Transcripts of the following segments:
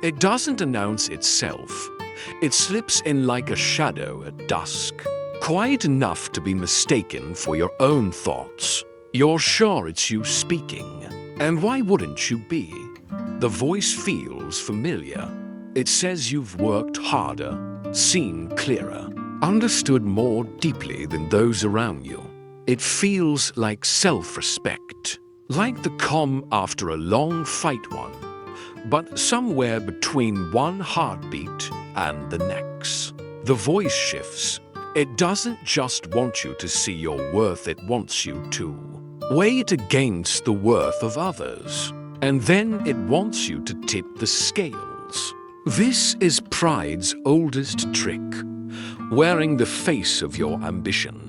It doesn't announce itself. It slips in like a shadow at dusk, quiet enough to be mistaken for your own thoughts. You're sure it's you speaking, and why wouldn't you be? The voice feels familiar. It says you've worked harder, seen clearer, understood more deeply than those around you. It feels like self-respect, like the calm after a long fight won, but somewhere between one heartbeat and the next. The voice shifts. It doesn't just want you to see your worth, it wants you to weigh it against the worth of others. And then it wants you to tip the scales. This is pride's oldest trick, wearing the face of your ambition.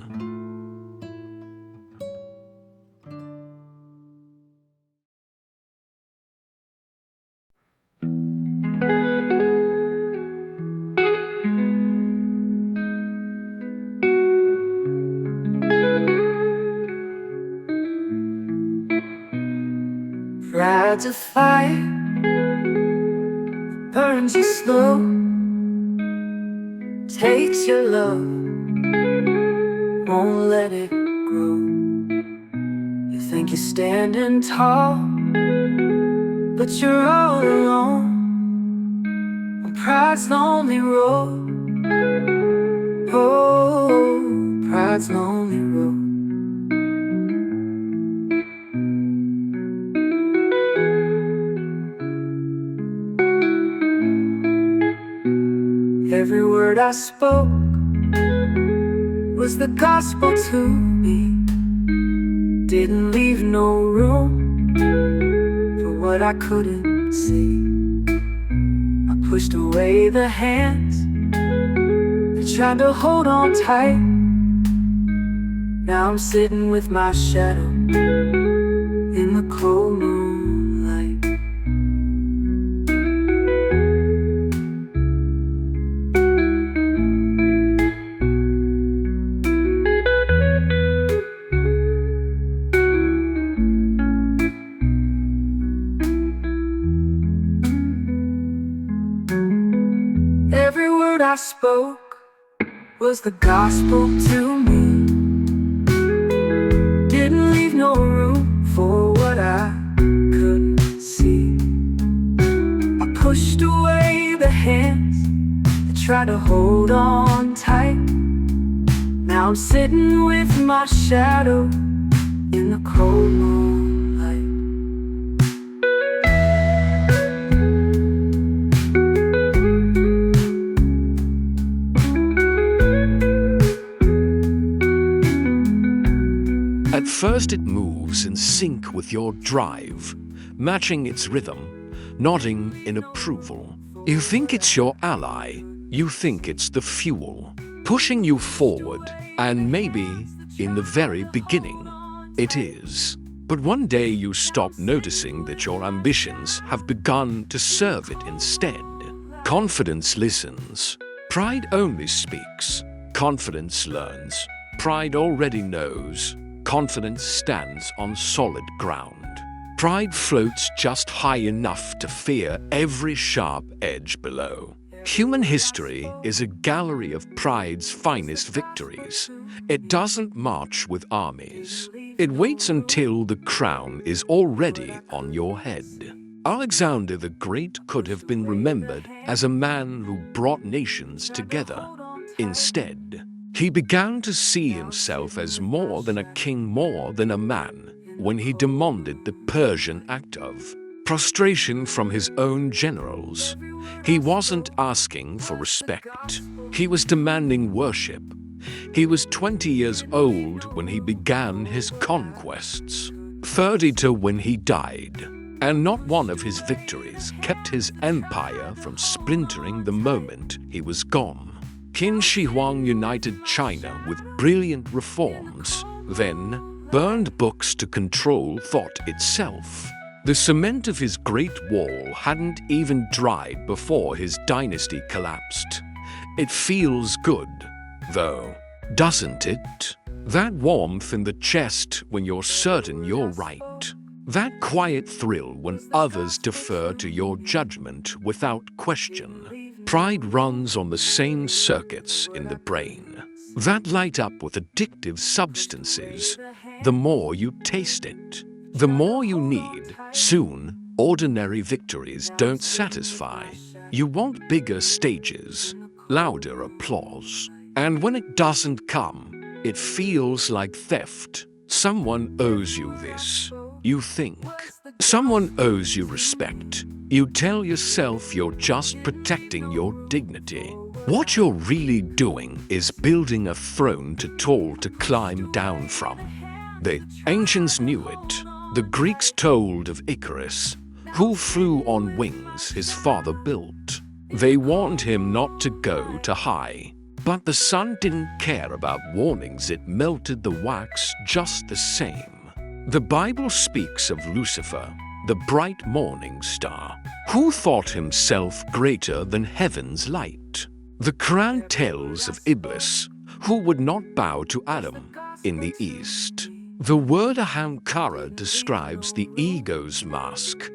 Pride's a fire, burns you slow, takes your love, won't let it grow. You think you're standing tall, but you're all alone on pride's lonely road. Oh, pride's lonely road. Every word I spoke was the gospel to me. Didn't leave no room for what I couldn't see. I pushed away the hands that tried to hold on tight. Now I'm sitting with my shadow in the cold moonlight. Every word I spoke was the gospel to me. Didn't leave no room for what I couldn't see. I pushed away the hands that tried to hold on tight. Now I'm sitting with my shadow in the cold moonlight. At first it moves in sync with your drive, matching its rhythm, nodding in approval. You think it's your ally, you think it's the fuel, pushing you forward, and maybe, in the very beginning, it is. But one day you stop noticing that your ambitions have begun to serve it instead. Confidence listens. Pride only speaks. Confidence learns. Pride already knows. Confidence stands on solid ground. Pride floats just high enough to fear every sharp edge below. Human history is a gallery of pride's finest victories. It doesn't march with armies. It waits until the crown is already on your head. Alexander the Great could have been remembered as a man who brought nations together. Instead, he began to see himself as more than a king, more than a man, when he demanded the Persian act of prostration from his own generals. He wasn't asking for respect. He was demanding worship. He was 20 years old when he began his conquests, 32 when he died, and not one of his victories kept his empire from splintering the moment he was gone. Qin Shi Huang united China with brilliant reforms, then burned books to control thought itself. The cement of his great wall hadn't even dried before his dynasty collapsed. It feels good, though, doesn't it? That warmth in the chest when you're certain you're right. That quiet thrill when others defer to your judgment without question. Pride runs on the same circuits in the brain that light up with addictive substances. The more you taste it, the more you need. Soon, ordinary victories don't satisfy. You want bigger stages, louder applause. And when it doesn't come, it feels like theft. Someone owes you this, you think. Someone owes you respect. You tell yourself you're just protecting your dignity. What you're really doing is building a throne too tall to climb down from. The ancients knew it. The Greeks told of Icarus, who flew on wings his father built. They warned him not to go too high. But the sun didn't care about warnings, it melted the wax just the same. The Bible speaks of Lucifer, the bright morning star, who thought himself greater than heaven's light. The Quran tells of Iblis, who would not bow to Adam in the East. The word Ahamkara describes the ego's mask,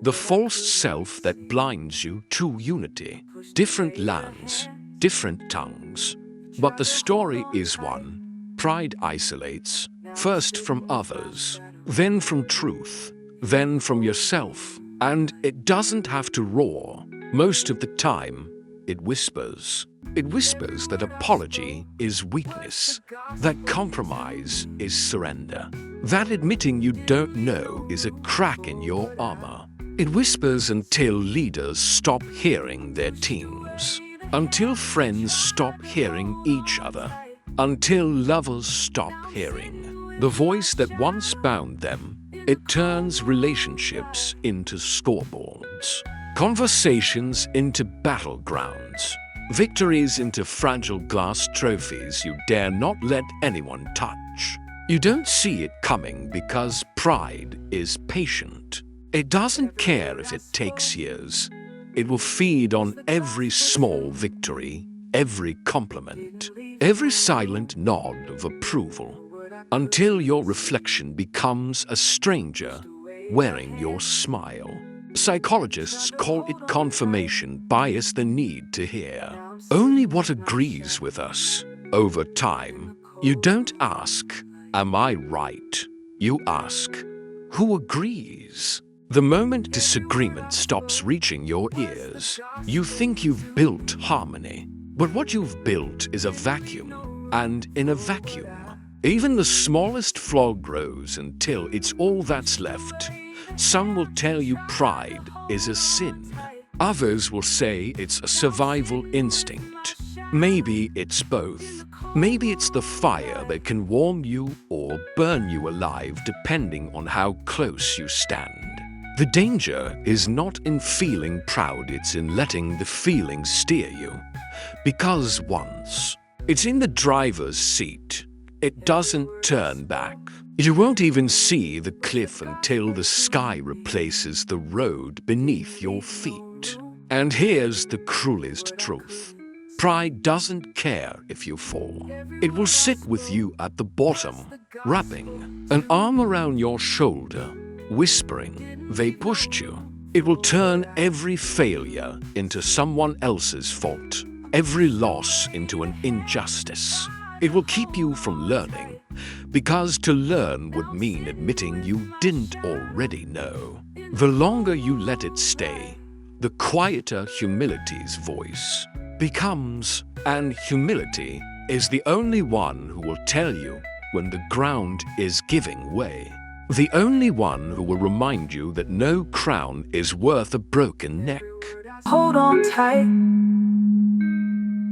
the false self that blinds you to unity. Different lands, different tongues, but the story is one. Pride isolates, first from others, then from truth, then from yourself. And it doesn't have to roar. Most of the time, it whispers. It whispers that apology is weakness, that compromise is surrender, that admitting you don't know is a crack in your armor. It whispers until leaders stop hearing their teams, until friends stop hearing each other, until lovers stop hearing the voice that once bound them. It turns relationships into scoreboards, conversations into battlegrounds, victories into fragile glass trophies you dare not let anyone touch. You don't see it coming because pride is patient. It doesn't care if it takes years. It will feed on every small victory, every compliment, every silent nod of approval, until your reflection becomes a stranger wearing your smile. Psychologists call it confirmation bias, the need to hear only what agrees with us. Over time, you don't ask, "Am I right?" You ask, "Who agrees?" The moment disagreement stops reaching your ears, you think you've built harmony. But what you've built is a vacuum, and in a vacuum, even the smallest flaw grows until it's all that's left. Some will tell you pride is a sin. Others will say it's a survival instinct. Maybe it's both. Maybe it's the fire that can warm you or burn you alive depending on how close you stand. The danger is not in feeling proud, it's in letting the feeling steer you. Because once it's in the driver's seat, it doesn't turn back. You won't even see the cliff until the sky replaces the road beneath your feet. And here's the cruelest truth. Pride doesn't care if you fall. It will sit with you at the bottom, wrapping an arm around your shoulder, whispering, "They pushed you." It will turn every failure into someone else's fault, every loss into an injustice. It will keep you from learning, because to learn would mean admitting you didn't already know. The longer you let it stay, the quieter humility's voice becomes, and humility is the only one who will tell you when the ground is giving way. The only one who will remind you that no crown is worth a broken neck. Hold on tight.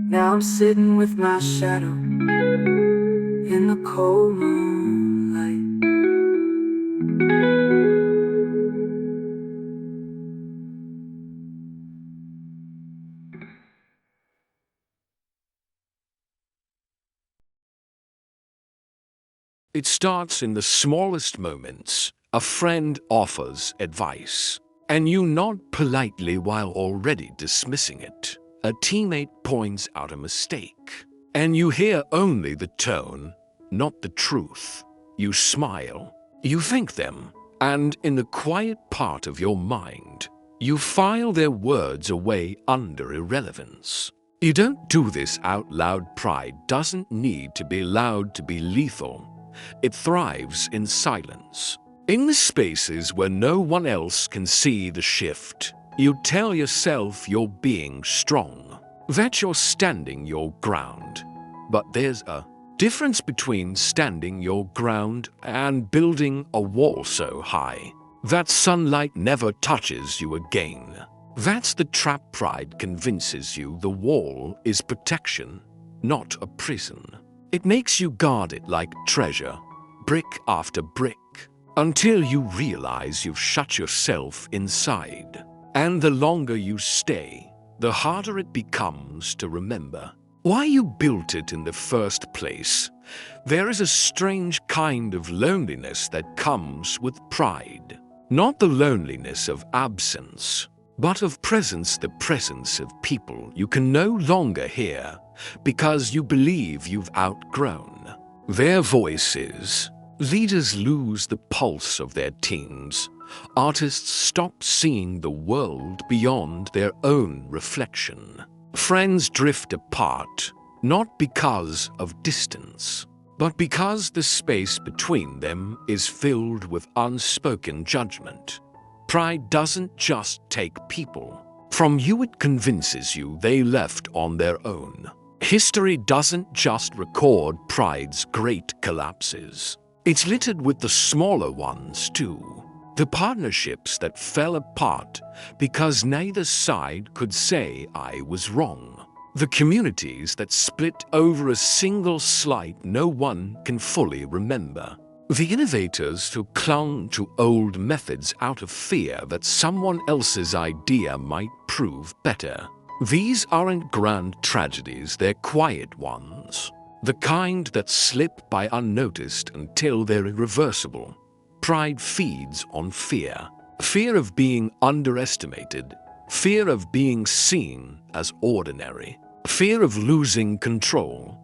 Now I'm sitting with my shadow in the cold moonlight. It starts in the smallest moments. A friend offers advice, and you nod politely while already dismissing it. A teammate points out a mistake, and you hear only the tone, not the truth. You smile, you thank them, and in the quiet part of your mind, you file their words away under irrelevance. You don't do this out loud. Pride doesn't need to be loud to be lethal. It thrives in silence. In the spaces where no one else can see the shift, you tell yourself you're being strong, that you're standing your ground. But there's a difference between standing your ground and building a wall so high that sunlight never touches you again. That's the trap. Pride convinces you the wall is protection, not a prison. It makes you guard it like treasure, brick after brick, until you realize you've shut yourself inside. And the longer you stay, the harder it becomes to remember why you built it in the first place. There is a strange kind of loneliness that comes with pride. Not the loneliness of absence, but of presence, the presence of people you can no longer hear because you believe you've outgrown their voices. Leaders lose the pulse of their teams. Artists stop seeing the world beyond their own reflection. Friends drift apart, not because of distance, but because the space between them is filled with unspoken judgment. Pride doesn't just take people from you, it convinces you they left on their own. History doesn't just record pride's great collapses. It's littered with the smaller ones too. The partnerships that fell apart because neither side could say I was wrong. The communities that split over a single slight no one can fully remember. The innovators who clung to old methods out of fear that someone else's idea might prove better. These aren't grand tragedies, they're quiet ones. The kind that slip by unnoticed until they're irreversible. Pride feeds on fear. Fear of being underestimated. Fear of being seen as ordinary. Fear of losing control.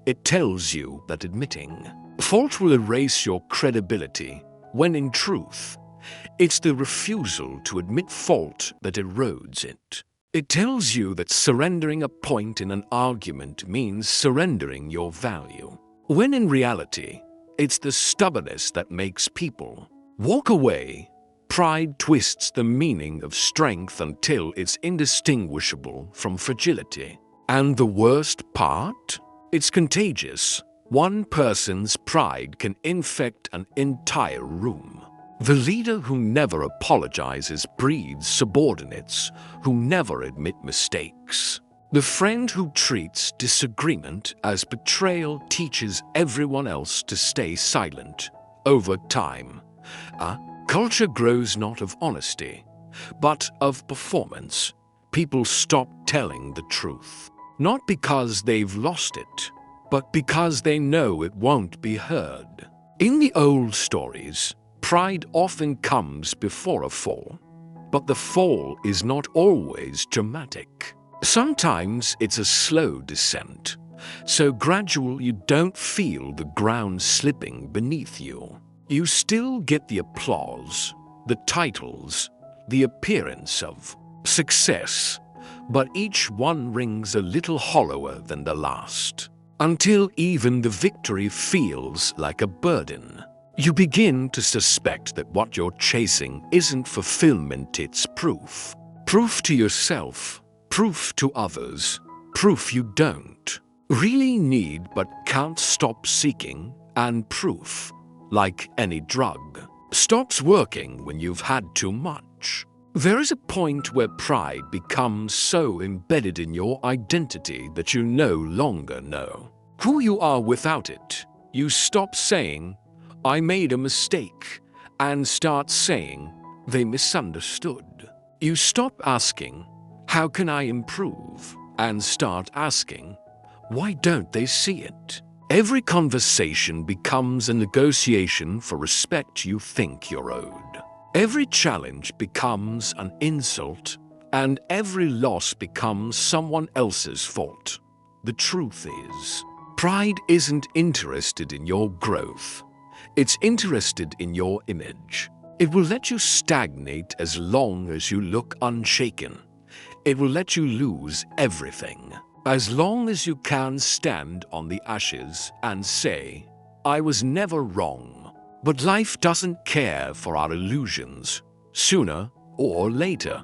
It tells you that admitting fault will erase your credibility, when in truth, it's the refusal to admit fault that erodes it. It tells you that surrendering a point in an argument means surrendering your value, when in reality, it's the stubbornness that makes people walk away. Pride twists the meaning of strength until it's indistinguishable from fragility. And the worst part? It's contagious. One person's pride can infect an entire room. The leader who never apologizes breeds subordinates who never admit mistakes. The friend who treats disagreement as betrayal teaches everyone else to stay silent. Over time, a culture grows not of honesty, but of performance. People stop telling the truth, not because they've lost it, but because they know it won't be heard. In the old stories, pride often comes before a fall, but the fall is not always dramatic. Sometimes it's a slow descent, so gradual you don't feel the ground slipping beneath you. You still get the applause, the titles, the appearance of success, but each one rings a little hollower than the last. Until even the victory feels like a burden. You begin to suspect that what you're chasing isn't fulfillment, it's proof. Proof to yourself, proof to others, proof you don't really need but can't stop seeking, and proof, like any drug, stops working when you've had too much. There is a point where pride becomes so embedded in your identity that you no longer know who you are without it. You stop saying, I made a mistake, and start saying, they misunderstood. You stop asking, how can I improve? And start asking, why don't they see it? Every conversation becomes a negotiation for respect you think you're owed. Every challenge becomes an insult, and every loss becomes someone else's fault. The truth is, pride isn't interested in your growth. It's interested in your image. It will let you stagnate as long as you look unshaken. It will let you lose everything. As long as you can stand on the ashes and say, I was never wrong. But life doesn't care for our illusions. Sooner or later,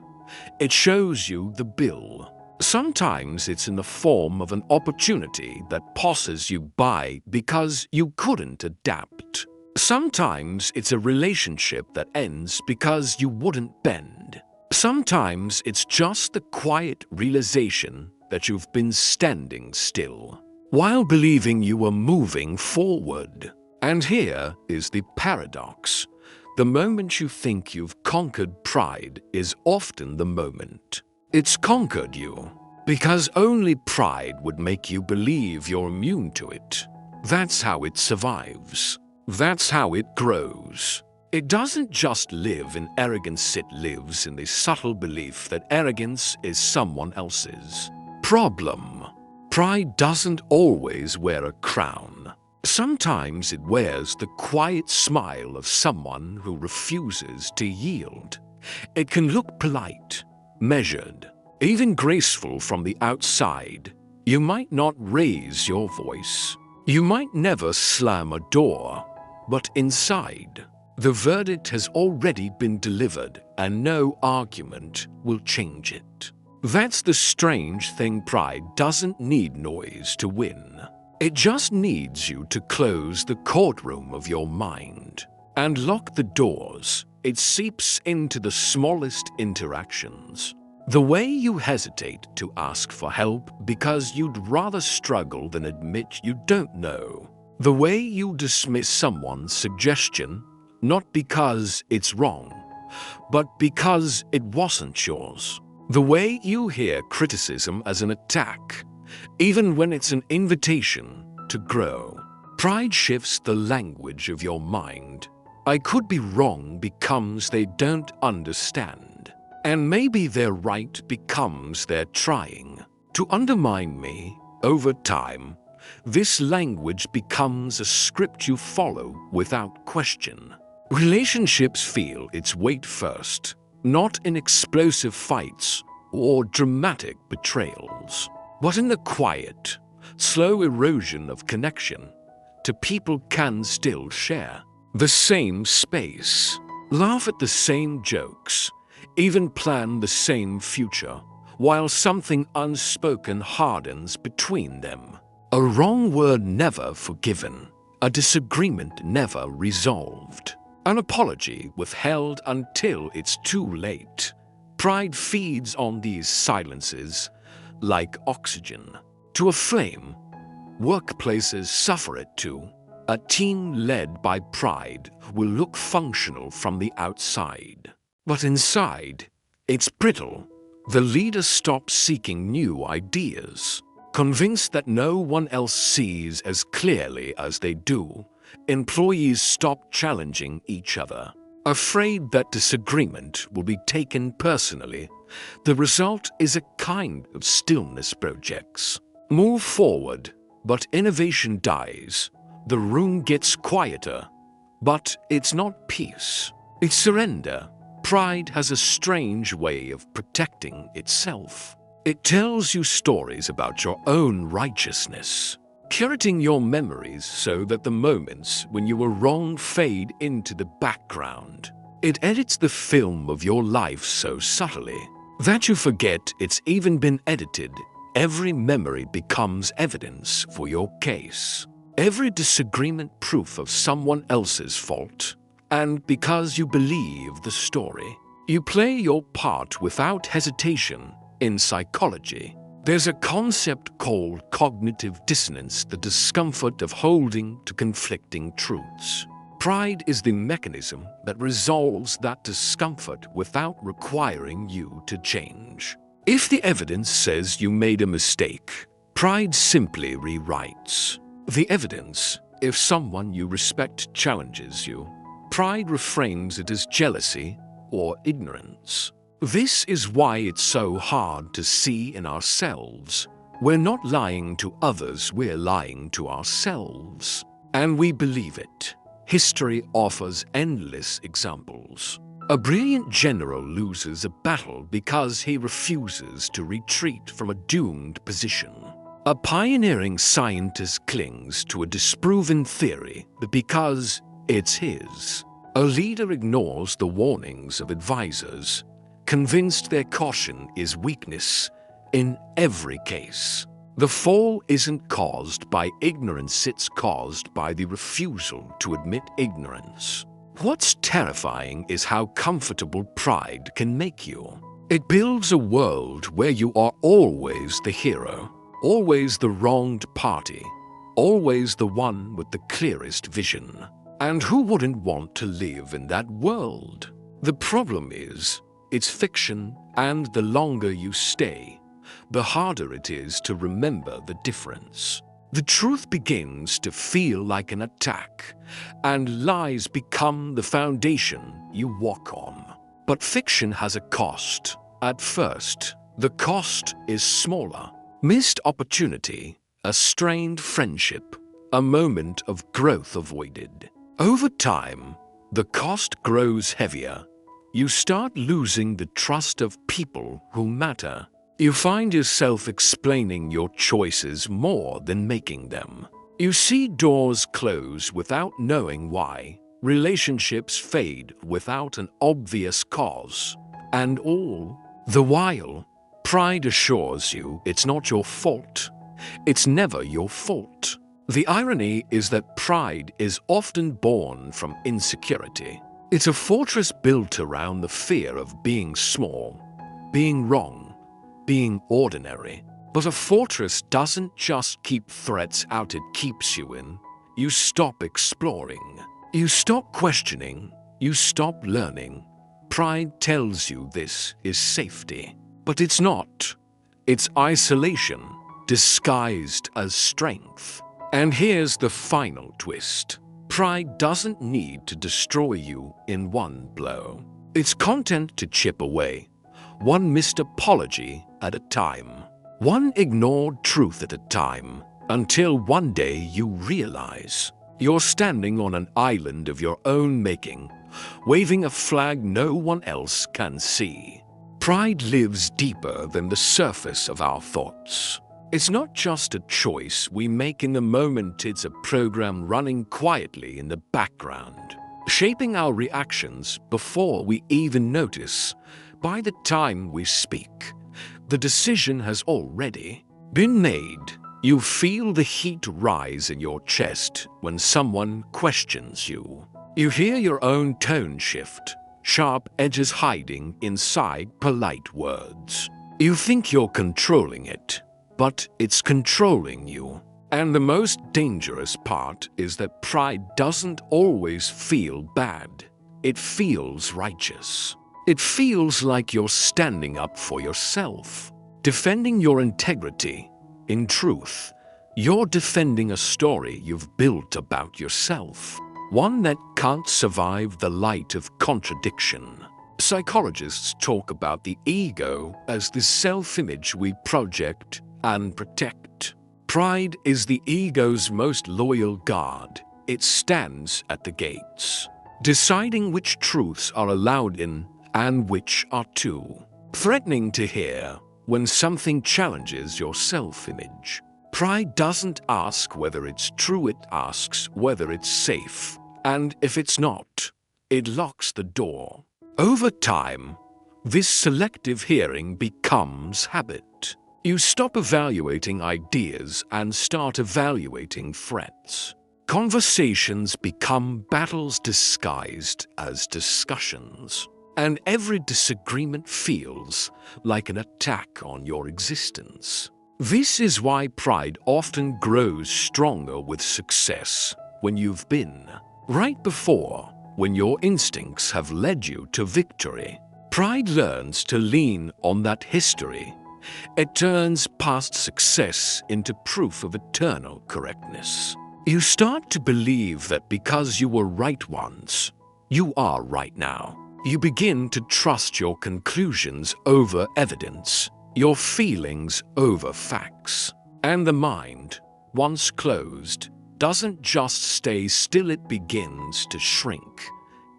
it shows you the bill. Sometimes it's in the form of an opportunity that passes you by because you couldn't adapt. Sometimes it's a relationship that ends because you wouldn't bend. Sometimes it's just the quiet realization that you've been standing still while believing you were moving forward. And here is the paradox. The moment you think you've conquered pride is often the moment it's conquered you, because only pride would make you believe you're immune to it. That's how it survives. That's how it grows. It doesn't just live in arrogance, it lives in the subtle belief that arrogance is someone else's problem. Pride doesn't always wear a crown. Sometimes it wears the quiet smile of someone who refuses to yield. It can look polite, measured, even graceful from the outside. You might not raise your voice. You might never slam a door. But inside, the verdict has already been delivered and no argument will change it. That's the strange thing. Pride doesn't need noise to win. It just needs you to close the courtroom of your mind and lock the doors. It seeps into the smallest interactions. The way you hesitate to ask for help because you'd rather struggle than admit you don't know. The way you dismiss someone's suggestion, not because it's wrong, but because it wasn't yours. The way you hear criticism as an attack, even when it's an invitation to grow. Pride shifts the language of your mind. I could be wrong becomes they don't understand. And maybe they're right becomes they're trying to undermine me. Over time, this language becomes a script you follow without question. Relationships feel its weight first, not in explosive fights or dramatic betrayals, but in the quiet, slow erosion of connection to people can still share the same space, laugh at the same jokes, even plan the same future, while something unspoken hardens between them. A wrong word never forgiven, a disagreement never resolved, an apology withheld until it's too late. Pride feeds on these silences like oxygen to a flame. Workplaces suffer it too. A team led by pride will look functional from the outside, but inside, it's brittle. The leader stops seeking new ideas. Convinced that no one else sees as clearly as they do, employees stop challenging each other. Afraid that disagreement will be taken personally, the result is a kind of stillness. Projects move forward, but innovation dies. The room gets quieter, but it's not peace. It's surrender. Pride has a strange way of protecting itself. It tells you stories about your own righteousness, curating your memories so that the moments when you were wrong fade into the background. It edits the film of your life so subtly that you forget it's even been edited. Every memory becomes evidence for your case. Every disagreement proof of someone else's fault. And because you believe the story, you play your part without hesitation. In psychology, there's a concept called cognitive dissonance, the discomfort of holding to conflicting truths. Pride is the mechanism that resolves that discomfort without requiring you to change. If the evidence says you made a mistake, pride simply rewrites the evidence. If someone you respect challenges you, pride reframes it as jealousy or ignorance. This is why it's so hard to see in ourselves. We're not lying to others, we're lying to ourselves. And we believe it. History offers endless examples. A brilliant general loses a battle because he refuses to retreat from a doomed position. A pioneering scientist clings to a disproven theory because it's his. A leader ignores the warnings of advisors, convinced their caution is weakness in every case. The fall isn't caused by ignorance, it's caused by the refusal to admit ignorance. What's terrifying is how comfortable pride can make you. It builds a world where you are always the hero, always the wronged party, always the one with the clearest vision. And who wouldn't want to live in that world? The problem is, it's fiction, and the longer you stay, the harder it is to remember the difference. The truth begins to feel like an attack, and lies become the foundation you walk on. But fiction has a cost. At first, the cost is smaller. Missed opportunity, a strained friendship, a moment of growth avoided. Over time, the cost grows heavier. You start losing the trust of people who matter. You find yourself explaining your choices more than making them. You see doors close without knowing why. Relationships fade without an obvious cause. And all the while, pride assures you it's not your fault. It's never your fault. The irony is that pride is often born from insecurity. It's a fortress built around the fear of being small, being wrong, being ordinary. But a fortress doesn't just keep threats out, it keeps you in. You stop exploring. You stop questioning. You stop learning. Pride tells you this is safety. But it's not. It's isolation, disguised as strength. And here's the final twist. Pride doesn't need to destroy you in one blow. It's content to chip away, one missed apology at a time, one ignored truth at a time, until one day you realize you're standing on an island of your own making, waving a flag no one else can see. Pride lives deeper than the surface of our thoughts. It's not just a choice we make in the moment, it's a program running quietly in the background, shaping our reactions before we even notice. By the time we speak, the decision has already been made. You feel the heat rise in your chest when someone questions you. You hear your own tone shift, sharp edges hiding inside polite words. You think you're controlling it, but it's controlling you. And the most dangerous part is that pride doesn't always feel bad. It feels righteous. It feels like you're standing up for yourself, defending your integrity. In truth, you're defending a story you've built about yourself, one that can't survive the light of contradiction. Psychologists talk about the ego as the self-image we project and protect. Pride is the ego's most loyal guard. It stands at the gates, deciding which truths are allowed in and which are too threatening to hear. When something challenges your self-image, pride doesn't ask whether it's true, it asks whether it's safe. And if it's not, it locks the door. Over time, this selective hearing becomes habit. You stop evaluating ideas and start evaluating threats. Conversations become battles disguised as discussions. And every disagreement feels like an attack on your existence. This is why pride often grows stronger with success when you've been right before, when your instincts have led you to victory. Pride learns to lean on that history. It turns past success into proof of eternal correctness. You start to believe that because you were right once, you are right now. You begin to trust your conclusions over evidence, your feelings over facts. And the mind, once closed, doesn't just stay still, it begins to shrink.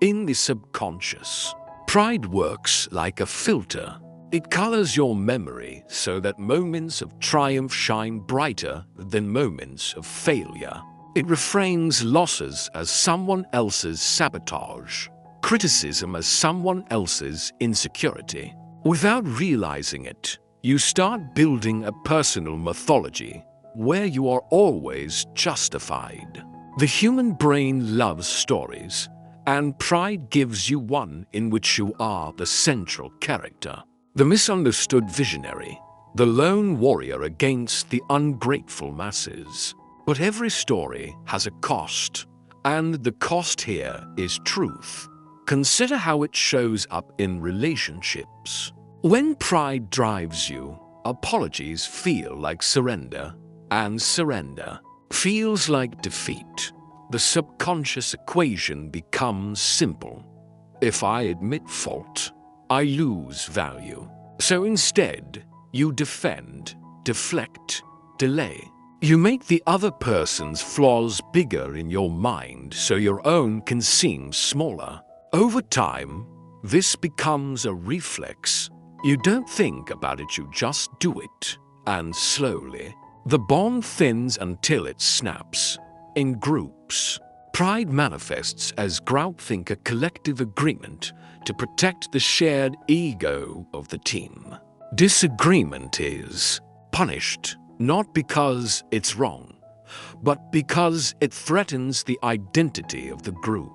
In the subconscious, pride works like a filter. It colors your memory so that moments of triumph shine brighter than moments of failure. It reframes losses as someone else's sabotage, criticism as someone else's insecurity. Without realizing it, you start building a personal mythology where you are always justified. The human brain loves stories, and pride gives you one in which you are the central character. The misunderstood visionary, the lone warrior against the ungrateful masses. But every story has a cost, and the cost here is truth. Consider how it shows up in relationships. When pride drives you, apologies feel like surrender, and surrender feels like defeat. The subconscious equation becomes simple. If I admit fault, I lose value. So instead, you defend, deflect, delay. You make the other person's flaws bigger in your mind so your own can seem smaller. Over time, this becomes a reflex. You don't think about it, you just do it. And slowly, the bond thins until it snaps. In groups, pride manifests as groupthink, a collective agreement to protect the shared ego of the team. Disagreement is punished not because it's wrong, but because it threatens the identity of the group.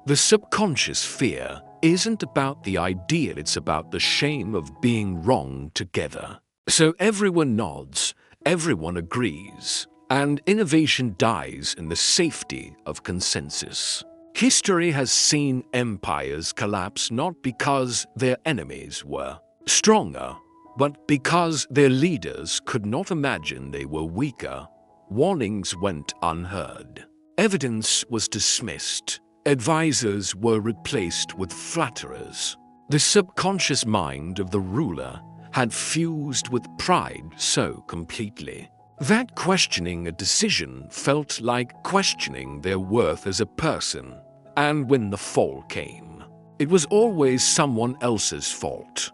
The subconscious fear isn't about the ideal, it's about the shame of being wrong together. So everyone nods, everyone agrees, and innovation dies in the safety of consensus. History has seen empires collapse not because their enemies were stronger, but because their leaders could not imagine they were weaker. Warnings went unheard. Evidence was dismissed. Advisors were replaced with flatterers. The subconscious mind of the ruler had fused with pride so completely that questioning a decision felt like questioning their worth as a person. And when the fall came, it was always someone else's fault.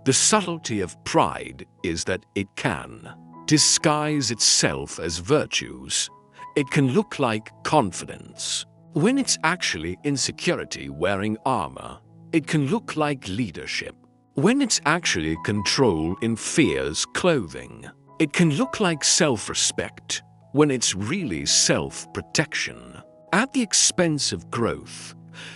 The subtlety of pride is that it can disguise itself as virtues. It can look like confidence when it's actually insecurity wearing armor. It can look like leadership when it's actually control in fear's clothing. It can look like self-respect when it's really self-protection. At the expense of growth,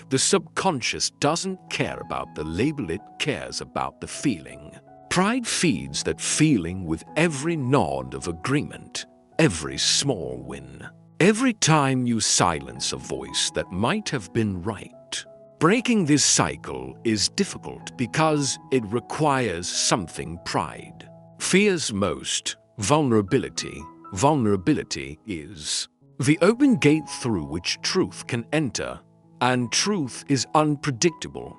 the subconscious doesn't care about the label, it cares about the feeling. Pride feeds that feeling with every nod of agreement, every small win. Every time you silence a voice that might have been right. Breaking this cycle is difficult because it requires something pride fears most: vulnerability. Vulnerability is the open gate through which truth can enter, and truth is unpredictable.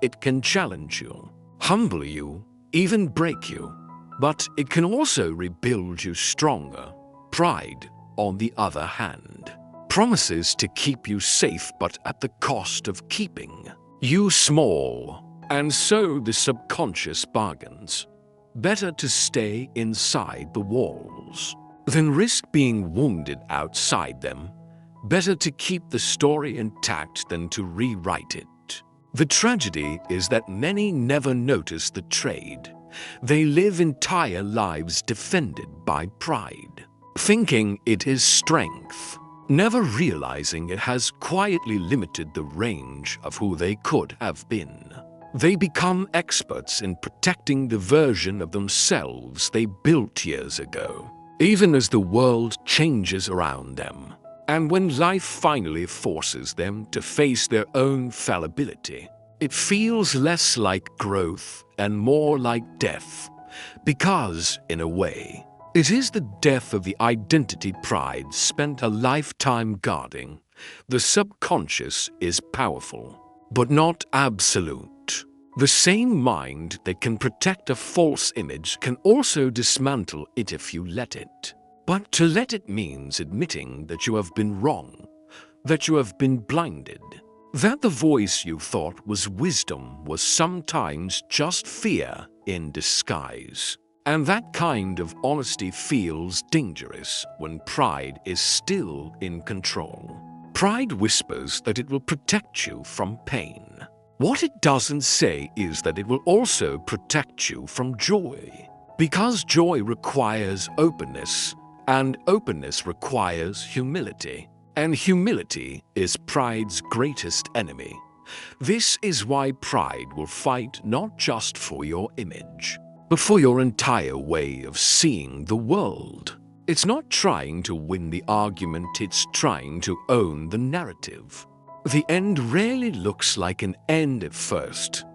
It can challenge you, humble you, even break you, but it can also rebuild you stronger. Pride, on the other hand, promises to keep you safe but at the cost of keeping you small, and so the subconscious bargains. Better to stay inside the walls than risk being wounded outside them. Better to keep the story intact than to rewrite it. The tragedy is that many never notice the trade. They live entire lives defended by pride, thinking it is strength, never realizing it has quietly limited the range of who they could have been. They become experts in protecting the version of themselves they built years ago, even as the world changes around them. And when life finally forces them to face their own fallibility, it feels less like growth and more like death, because, in a way, it is the death of the identity pride spent a lifetime guarding. The subconscious is powerful, but not absolute. The same mind that can protect a false image can also dismantle it if you let it. But to let it means admitting that you have been wrong, that you have been blinded, that the voice you thought was wisdom was sometimes just fear in disguise. And that kind of honesty feels dangerous when pride is still in control. Pride whispers that it will protect you from pain. What it doesn't say is that it will also protect you from joy. Because joy requires openness, and openness requires humility. And humility is pride's greatest enemy. This is why pride will fight not just for your image, but for your entire way of seeing the world. It's not trying to win the argument, it's trying to own the narrative. The end rarely looks like an end at first.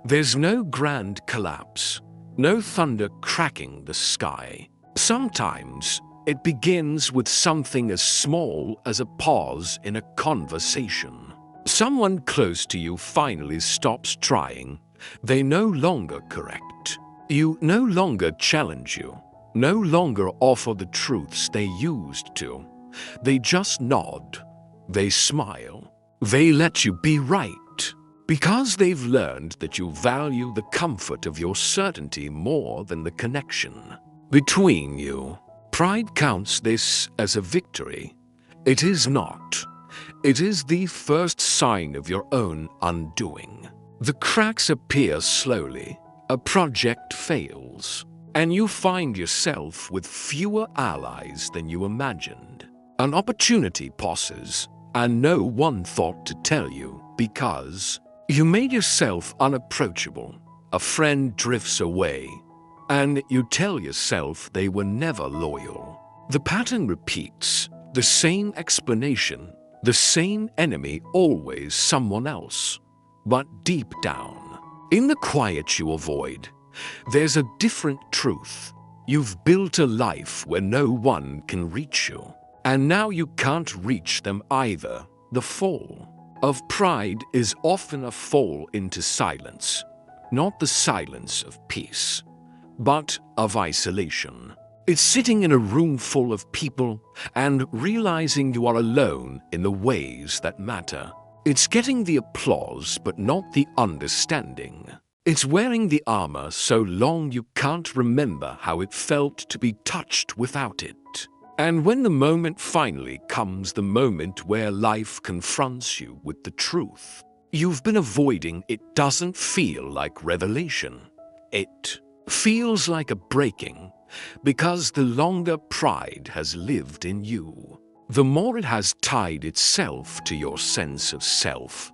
There's no grand collapse, no thunder cracking the sky. Sometimes it begins with something as small as a pause in a conversation. Someone close to you finally stops trying. They no longer correct. You no longer challenge you, no longer offer the truths they used to. They just nod. They smile. They let you be right. Because they've learned that you value the comfort of your certainty more than the connection between you. Pride counts this as a victory. It is not. It is the first sign of your own undoing. The cracks appear slowly. A project fails, and you find yourself with fewer allies than you imagined. An opportunity passes, and no one thought to tell you because you made yourself unapproachable. A friend drifts away, and you tell yourself they were never loyal. The pattern repeats, the same explanation, the same enemy, always someone else. But deep down, in the quiet you avoid, there's a different truth. You've built a life where no one can reach you, and now you can't reach them either. The fall of pride is often a fall into silence, not the silence of peace, but of isolation. It's sitting in a room full of people and realizing you are alone in the ways that matter. It's getting the applause but not the understanding. It's wearing the armor so long you can't remember how it felt to be touched without it. And when the moment finally comes, the moment where life confronts you with the truth you've been avoiding, it doesn't feel like revelation. It feels like a breaking, because the longer pride has lived in you, the more it has tied itself to your sense of self.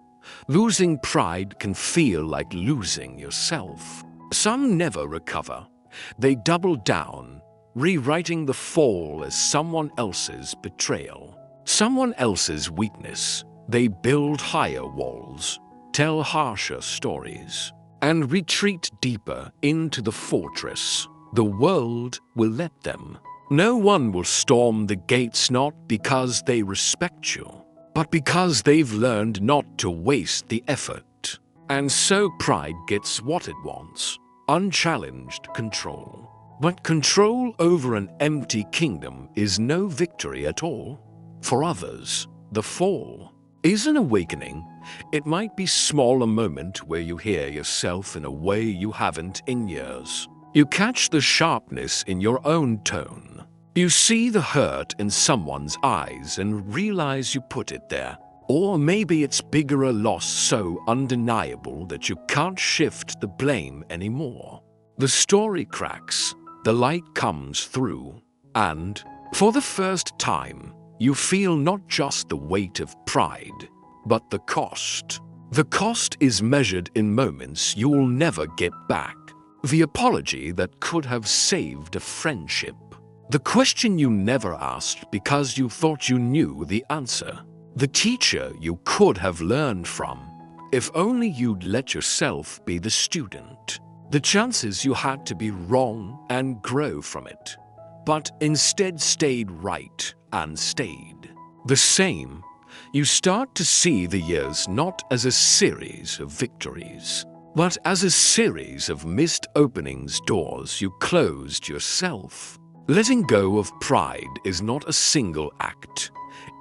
Losing pride can feel like losing yourself. Some never recover. They double down, rewriting the fall as someone else's betrayal, someone else's weakness. They build higher walls, tell harsher stories, and retreat deeper into the fortress. The world will let them. No one will storm the gates, not because they respect you, but because they've learned not to waste the effort. And so pride gets what it wants: unchallenged control. But control over an empty kingdom is no victory at all. For others, the fall is an awakening. It might be small, a moment where you hear yourself in a way you haven't in years. You catch the sharpness in your own tone. You see the hurt in someone's eyes and realize you put it there. Or maybe it's bigger, a loss so undeniable that you can't shift the blame anymore. The story cracks, the light comes through, and for the first time, you feel not just the weight of pride, but the cost. The cost is measured in moments you'll never get back. The apology that could have saved a friendship. The question you never asked because you thought you knew the answer. The teacher you could have learned from, if only you'd let yourself be the student. The chances you had to be wrong and grow from it, but instead stayed right and stayed the same. You start to see the years not as a series of victories, but as a series of missed openings, doors you closed yourself. Letting go of pride is not a single act.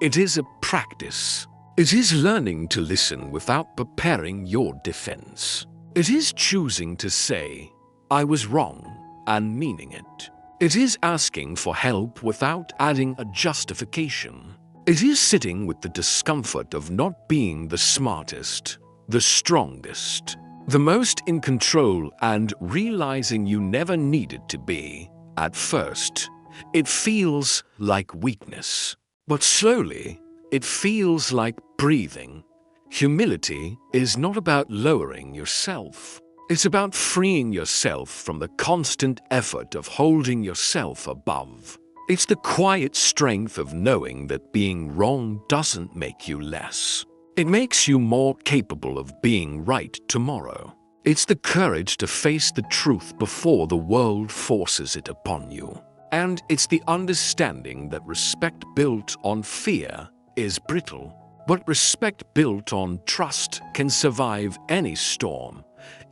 It is a practice. It is learning to listen without preparing your defense. It is choosing to say, "I was wrong," and meaning it. It is asking for help without adding a justification. It is sitting with the discomfort of not being the smartest, the strongest, the most in control, and realizing you never needed to be. At first, it feels like weakness, but slowly, it feels like breathing. Humility is not about lowering yourself. It's about freeing yourself from the constant effort of holding yourself above. It's the quiet strength of knowing that being wrong doesn't make you less. It makes you more capable of being right tomorrow. It's the courage to face the truth before the world forces it upon you. And it's the understanding that respect built on fear is brittle, but respect built on trust can survive any storm.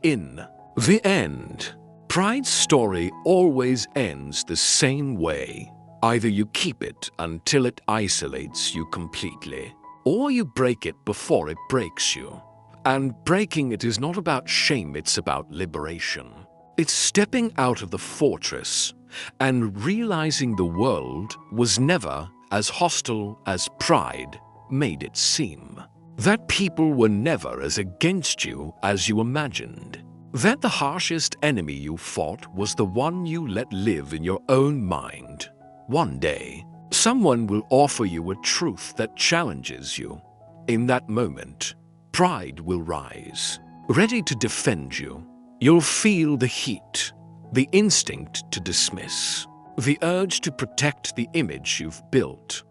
In the end, pride's story always ends the same way. Either you keep it until it isolates you completely, or you break it before it breaks you. And breaking it is not about shame, it's about liberation. It's stepping out of the fortress and realizing the world was never as hostile as pride made it seem. That people were never as against you as you imagined. That the harshest enemy you fought was the one you let live in your own mind. One day, someone will offer you a truth that challenges you. In that moment, pride will rise, ready to defend you. You'll feel the heat, the instinct to dismiss, the urge to protect the image you've built.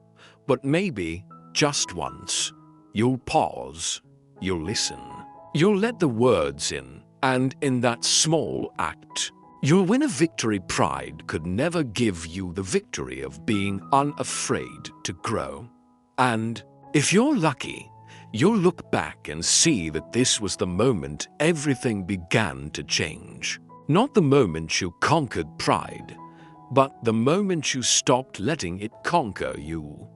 But maybe, just once, you'll pause, you'll listen, you'll let the words in, and in that small act, you'll win a victory pride could never give you, the victory of being unafraid to grow. And if you're lucky, you'll look back and see that this was the moment everything began to change. Not the moment you conquered pride, but the moment you stopped letting it conquer you.